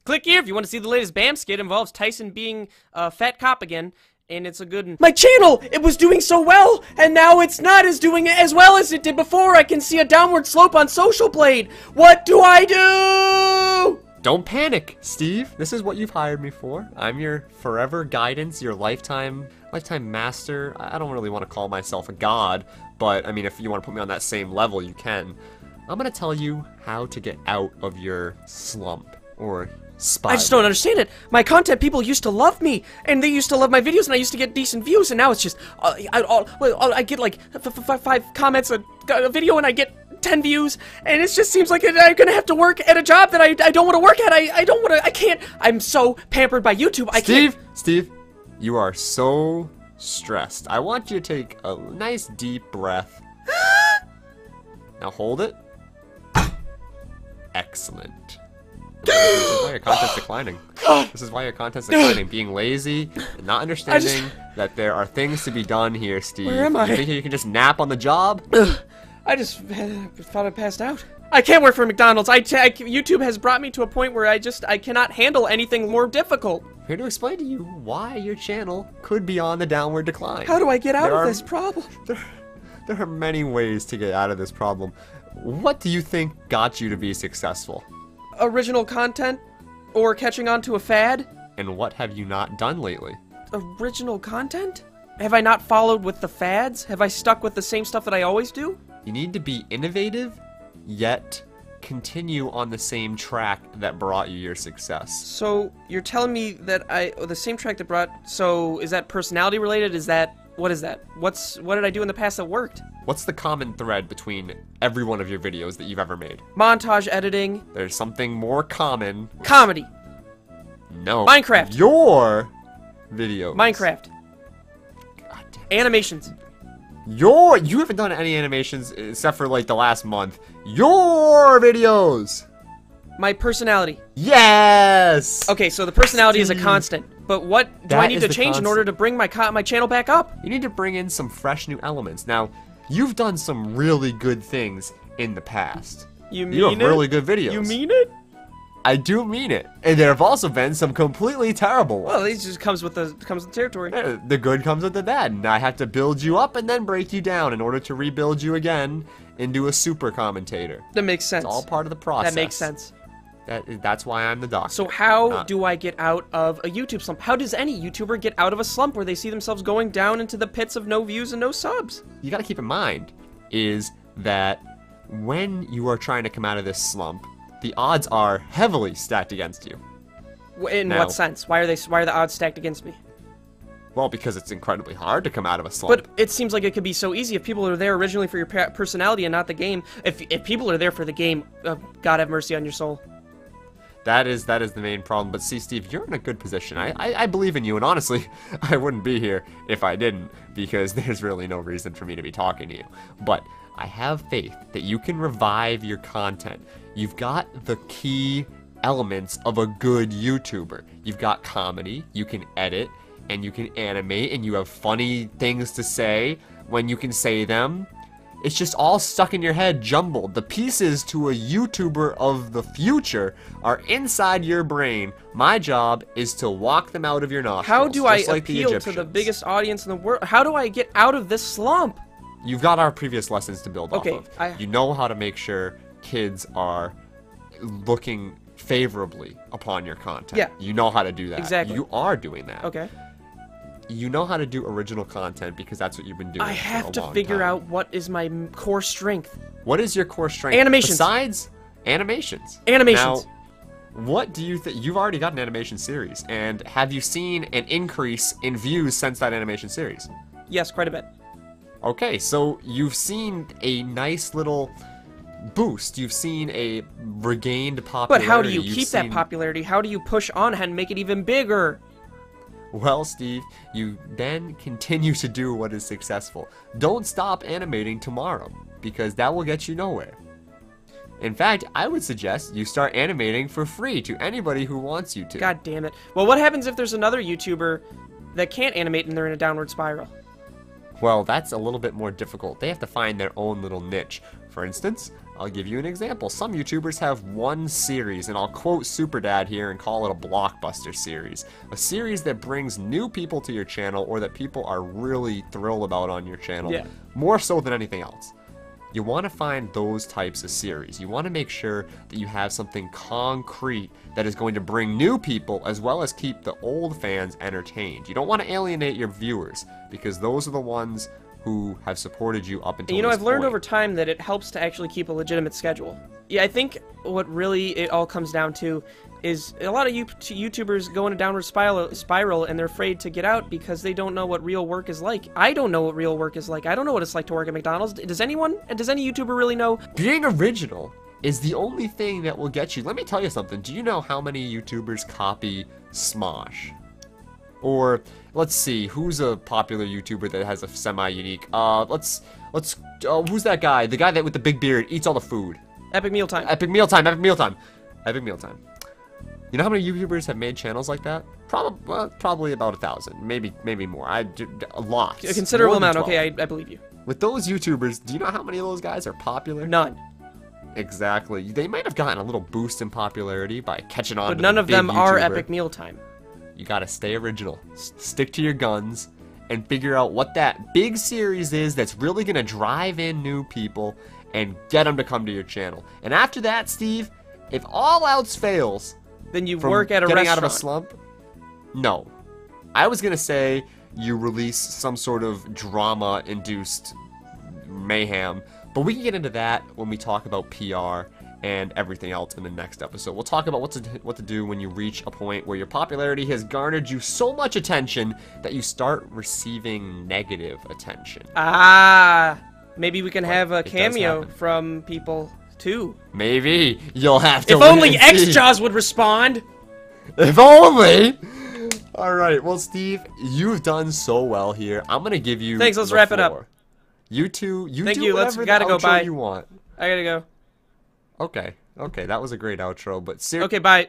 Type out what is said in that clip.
Click here if you want to see the latest BAM skit. It involves Tyson being a fat cop again, and it's a good... My channel! It was doing so well, and now it's not doing as well as it did before. I can see a downward slope on Social Blade. What do I do? Don't panic, Steve. This is what you've hired me for. I'm your forever guidance, your lifetime master. I don't really want to call myself a god, but I mean, if you want to put me on that same level, you can. I'm gonna tell you how to get out of your slump or spiral. I just don't understand it. My content people used to love me, and they used to love my videos, and I used to get decent views, and now it's just I get like 5 comments a video, and I get 10 views, and it just seems like I'm gonna have to work at a job that I don't want to work at. I don't want to. I can't. I'm so pampered by YouTube. I can't. Steve, you are so stressed. I want you to take a nice deep breath. Now hold it. Excellent. This is why your content's declining. This is why your content's declining. Being lazy and not understanding that there are things to be done here, Steve. Where am I? You think you can just nap on the job? I just thought I passed out. I can't work for McDonald's. YouTube has brought me to a point where I cannot handle anything more difficult. Here to explain to you why your channel could be on the downward decline. How do I get out of this problem? There are many ways to get out of this problem. What do you think got you to be successful? Original content? Or catching on to a fad? And what have you not done lately? Original content? Have I not followed with the fads? Have I stuck with the same stuff that I always do? You need to be innovative, yet continue on the same track that brought you your success. So, you're telling me that the same track that brought... So, is that personality related? What is that? What did I do in the past that worked? What's the common thread between every one of your videos that you've ever made? Montage editing. There's something more common. Comedy. No. Minecraft. Your videos. Minecraft. God damn. Animations. You haven't done any animations except for like the last month. Your videos. My personality. Yes. Okay, so the personality is a constant. But what do I need to change in order to bring my channel back up? You need to bring in some fresh new elements. Now, you've done some really good things in the past. You mean it? You have really good videos. You mean it? I do mean it. And there have also been some completely terrible ones. Well, it just comes with the territory. The good comes with the bad, and I have to build you up and then break you down in order to rebuild you again into a super commentator. That makes sense. It's all part of the process. That makes sense. That's why I'm the doctor. So how do I get out of a YouTube slump? How does any YouTuber get out of a slump where they see themselves going down into the pits of no views and no subs? You gotta keep in mind is that when you are trying to come out of this slump, the odds are heavily stacked against you. In what sense? Why are the odds stacked against me? Well, because it's incredibly hard to come out of a slump. But it seems like it could be so easy if people are there originally for your personality and not the game. If people are there for the game, God have mercy on your soul. That is the main problem. But see, Steve, you're in a good position. I believe in you, and honestly, I wouldn't be here if I didn't, because there's really no reason for me to be talking to you. But I have faith that you can revive your content. You've got the key elements of a good YouTuber. You've got comedy, you can edit, and you can animate, and you have funny things to say when you can say them. It's just all stuck in your head, jumbled. The pieces to a YouTuber of the future are inside your brain. My job is to walk them out of your nostrils. How do I like appeal to the biggest audience in the world? How do I get out of this slump? You've got our previous lessons to build off Okay, of. You know how to make sure kids are looking favorably upon your content. Yeah. You know how to do that. Exactly. You are doing that. Okay. You know how to do original content because that's what you've been doing. I have to figure out what is my core strength. What is your core strength? Animations. Besides animations. Animations. Now, what do you think? You've already got an animation series, and have you seen an increase in views since that animation series? Yes, quite a bit. Okay, so you've seen a nice little boost. You've seen a regained popularity. But how do you keep that popularity? How do you push on and make it even bigger? Well, Steve, you then continue to do what is successful. Don't stop animating tomorrow, because that will get you nowhere. In fact, I would suggest you start animating for free to anybody who wants you to. God damn it. Well, what happens if there's another YouTuber that can't animate and they're in a downward spiral? Well, that's a little bit more difficult. They have to find their own little niche. For instance, I'll give you an example. Some YouTubers have one series, and I'll quote Superdad here and call it a blockbuster series. A series that brings new people to your channel or that people are really thrilled about on your channel, more so than anything else. You want to find those types of series. You want to make sure that you have something concrete that is going to bring new people as well as keep the old fans entertained. You don't want to alienate your viewers because those are the ones who have supported you up until this I've learned point. over time that it helps to actually keep a legitimate schedule. Yeah, I think what really it all comes down to is a lot of YouTubers go in a downward spiral and they're afraid to get out because they don't know what real work is like. I don't know what real work is like. I don't know what it's like to work at McDonald's. Does any YouTuber really know? Being original is the only thing that will get you. Let me tell you something. Do you know how many YouTubers copy Smosh? Or let's see, who's a popular YouTuber that has a semi-unique? Who's that guy? The guy that with the big beard eats all the food. Epic Meal Time. Epic Meal Time. Epic Meal Time. Epic Meal Time. You know how many YouTubers have made channels like that? Probably about 1,000, maybe more. A lot. A considerable amount. Okay, I believe you. With those YouTubers, do you know how many of those guys are popular? None. Exactly. They might have gotten a little boost in popularity by catching on. But none of them are Epic Meal Time. You gotta stay original. Stick to your guns and figure out what that big series is that's really gonna drive in new people and get them to come to your channel. And after that, Steve, if all else fails, then you work at a getting restaurant. out of a slump? No. I was gonna say you release some sort of drama-induced mayhem, but we can get into that when we talk about PR and everything else in the next episode. We'll talk about what to do when you reach a point where your popularity has garnered you so much attention that you start receiving negative attention. Maybe we can have a cameo from people too. Maybe you'll have to. If only X-Jaws would respond. If only. All right. Well, Steve, you've done so well here. I'm gonna give you. Thanks. Let's wrap it up. You two. Thank do you. Whatever Gotta go. Bye. You want. I gotta go. Okay. That was a great outro, but okay, bye.